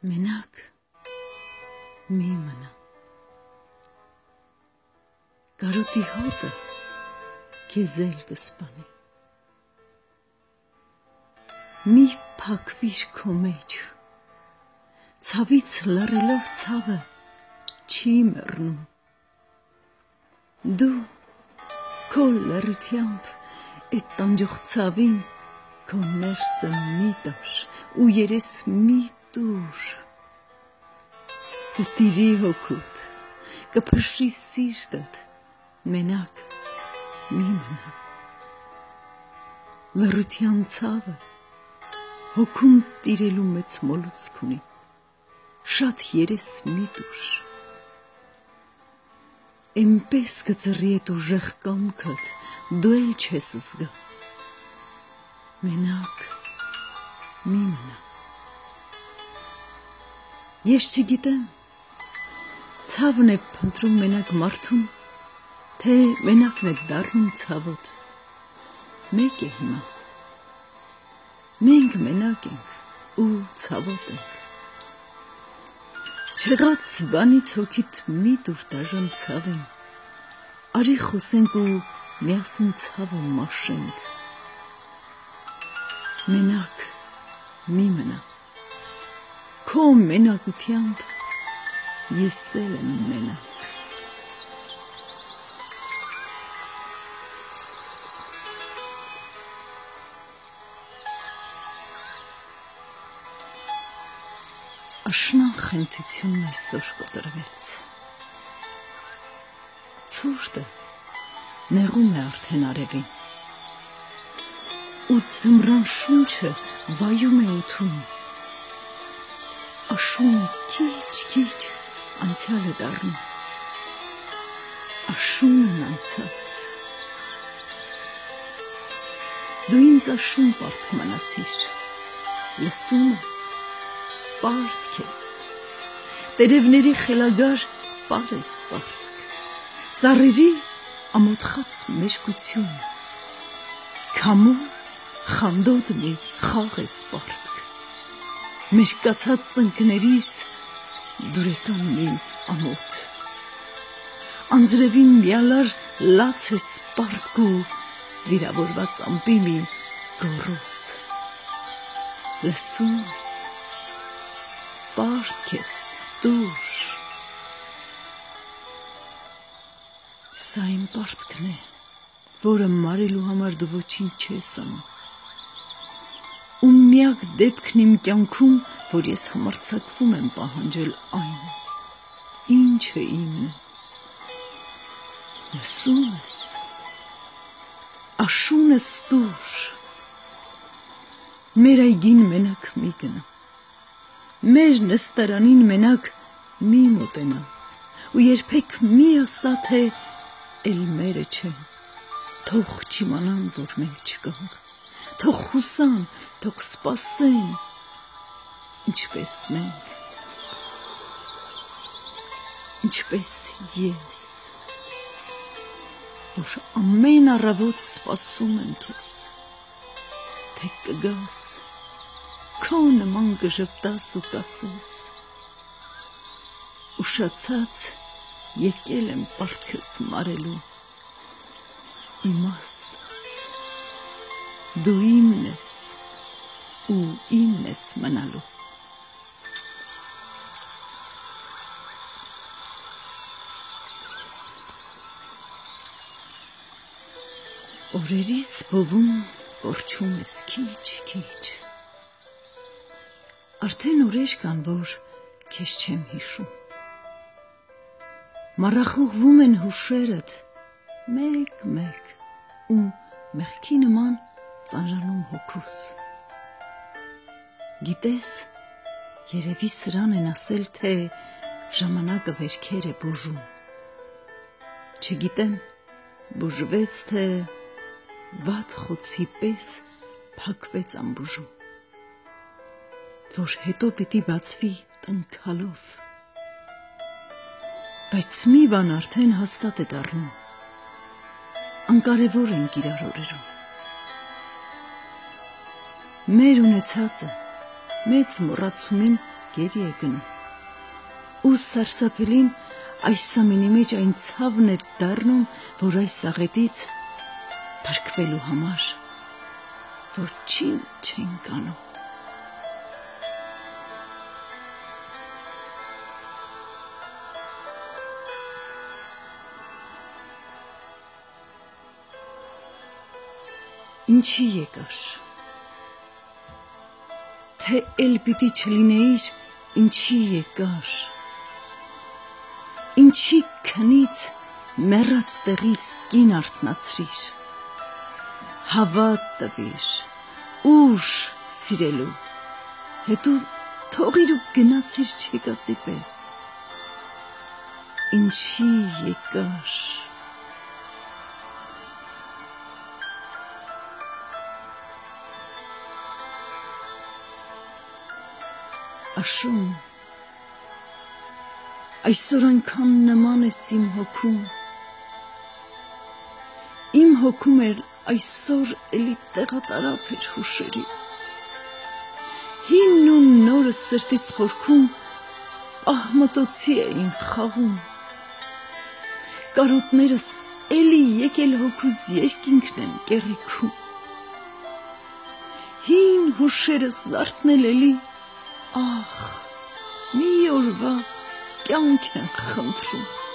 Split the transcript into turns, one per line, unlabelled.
Մենակ մի մնա, կարոտի հոտը քեզ էլ կսպանի, մի փակվիր քո մեջ, ցավից լռելով ցավը չի մեռնում, դու քո լռությամբ այդ տանջող ցավին քո ներսը մի տար ու երես մի տուր, կտիրի հոգուդ, կփշրի սիրտդ, մենակ մի մնա, լռության ցավը հոգում տիրելու մեծ մոլուցք ունի, շատ երես մի տուր, էնպես կծռի այդ ուժեղ կամքդ, դու էլ չես զգա, մենակ մի մնա, ես չգիտեմ, ցավն է փնտրում մենակ մարդուն, թե մենակն է դառնում ցավոտ, մեկ է հիմա, մենք մենակ ենք ու ցավոտ ենք, չեղած բանից հոգիդ մի տուր դաժան ցավին, արի խոսենք ու միասին ցավը մաշենք, մենակ մի մնա, քո մենակությամբ ես էլ եմ մենակ, աշնան խենթությունն այսօր կոտրվեց, ցուրտը նեղում է արդեն արևին, ու ձմռան շունչը վայում է օդում, աշունը քիչ անցյալ է դառնում, աշունն անցավ, դու ինձ աշուն պարտք մնացիր, լսում ես, պարտ քեզ, տերևների խելագար պար ես պարտք, ծառերի ամոթխած մեջկություն, քամու խանդոտ մի խաղ ես պարտք, մերկացած ծնկներիս դուրեկան մի ամոթ, անձրևին միալար լաց ես պարտք ու վիրավորված ամպի մի գոռոց, լսում ես, պարտք ես դուր, սա իմ պարտքն է, որը մարելու համար դու ոչինչ չես անում, ու միակ դեպքն իմ կյանքում, որ ես համարձակվում եմ պահանջել այն, ինչը իմն է, լսում ես, աշունս դուր, մեր այգին մենակ մի գնա, մեր նստարանին մենակ մի մոտենա, ու երբեք մի ասա, թե էլ մերը չեն, թող չիմանան, որ մենք չկանք, թող խուսան, թող սպասեն, ինչպես մենք, ինչպես ես, որ ամեն առավոտ սպասում եմ քեզ, թե կգաս, քո նման կժպտաս ու կասես, ուշացած եկել եմ պարտքս մարելու, իմաստս, դու իմն ես ու իմն ես մնալու, օրերիս բովում կորչում ես քիչ, արդեն օրեր կան, որ քեզ չեմ հիշում, մառախուղվում են հուշերդ մեկ ու մեղքի նման ծանրանում հոգուս, գիտես, երևի սրան են ասել, թե ժամանակը վերքեր է բուժում, չգիտեմ, բուժվեց, թե վատ խոցի պես փակվեց ամբուժում, որ հետո պիտի բացվի տնքալով, բայց մի բան արդեն հաստատ է դառնում, անկարևոր ենք իրար օրերում, մեր ունեցածը մեծ մոռացումին գերի է գնում։ Ու սարսափելին այս ամենի մեջ այն ցավն է դառնում, որ այս աղետից փրկվելու համար ոչինչ չենք անում։ Ինչի եկար, թե էլ պիտի չլինեիր, ինչի եկար, ինչի քնից մեռած տեղից կին արթնացրիր, հավատ տվիր, ուժ սիրելու, հետո թողիր ու գնացիր չեկածի պես, ինչի եկար, Աշուն, այսօր այնքան նման ես իմ հոգում, իմ հոգում էր այսօր էլի տեղատարապ էր հուշերի, հին ու նորը սրտից խորքում աղմտոցի էին խաղում, կարոտներս էլի եկել հոգուս երկինքն են կեղիքում, հին հուշերս դարձնել էլի ախ, մի օրվա կյանք են խնդրում։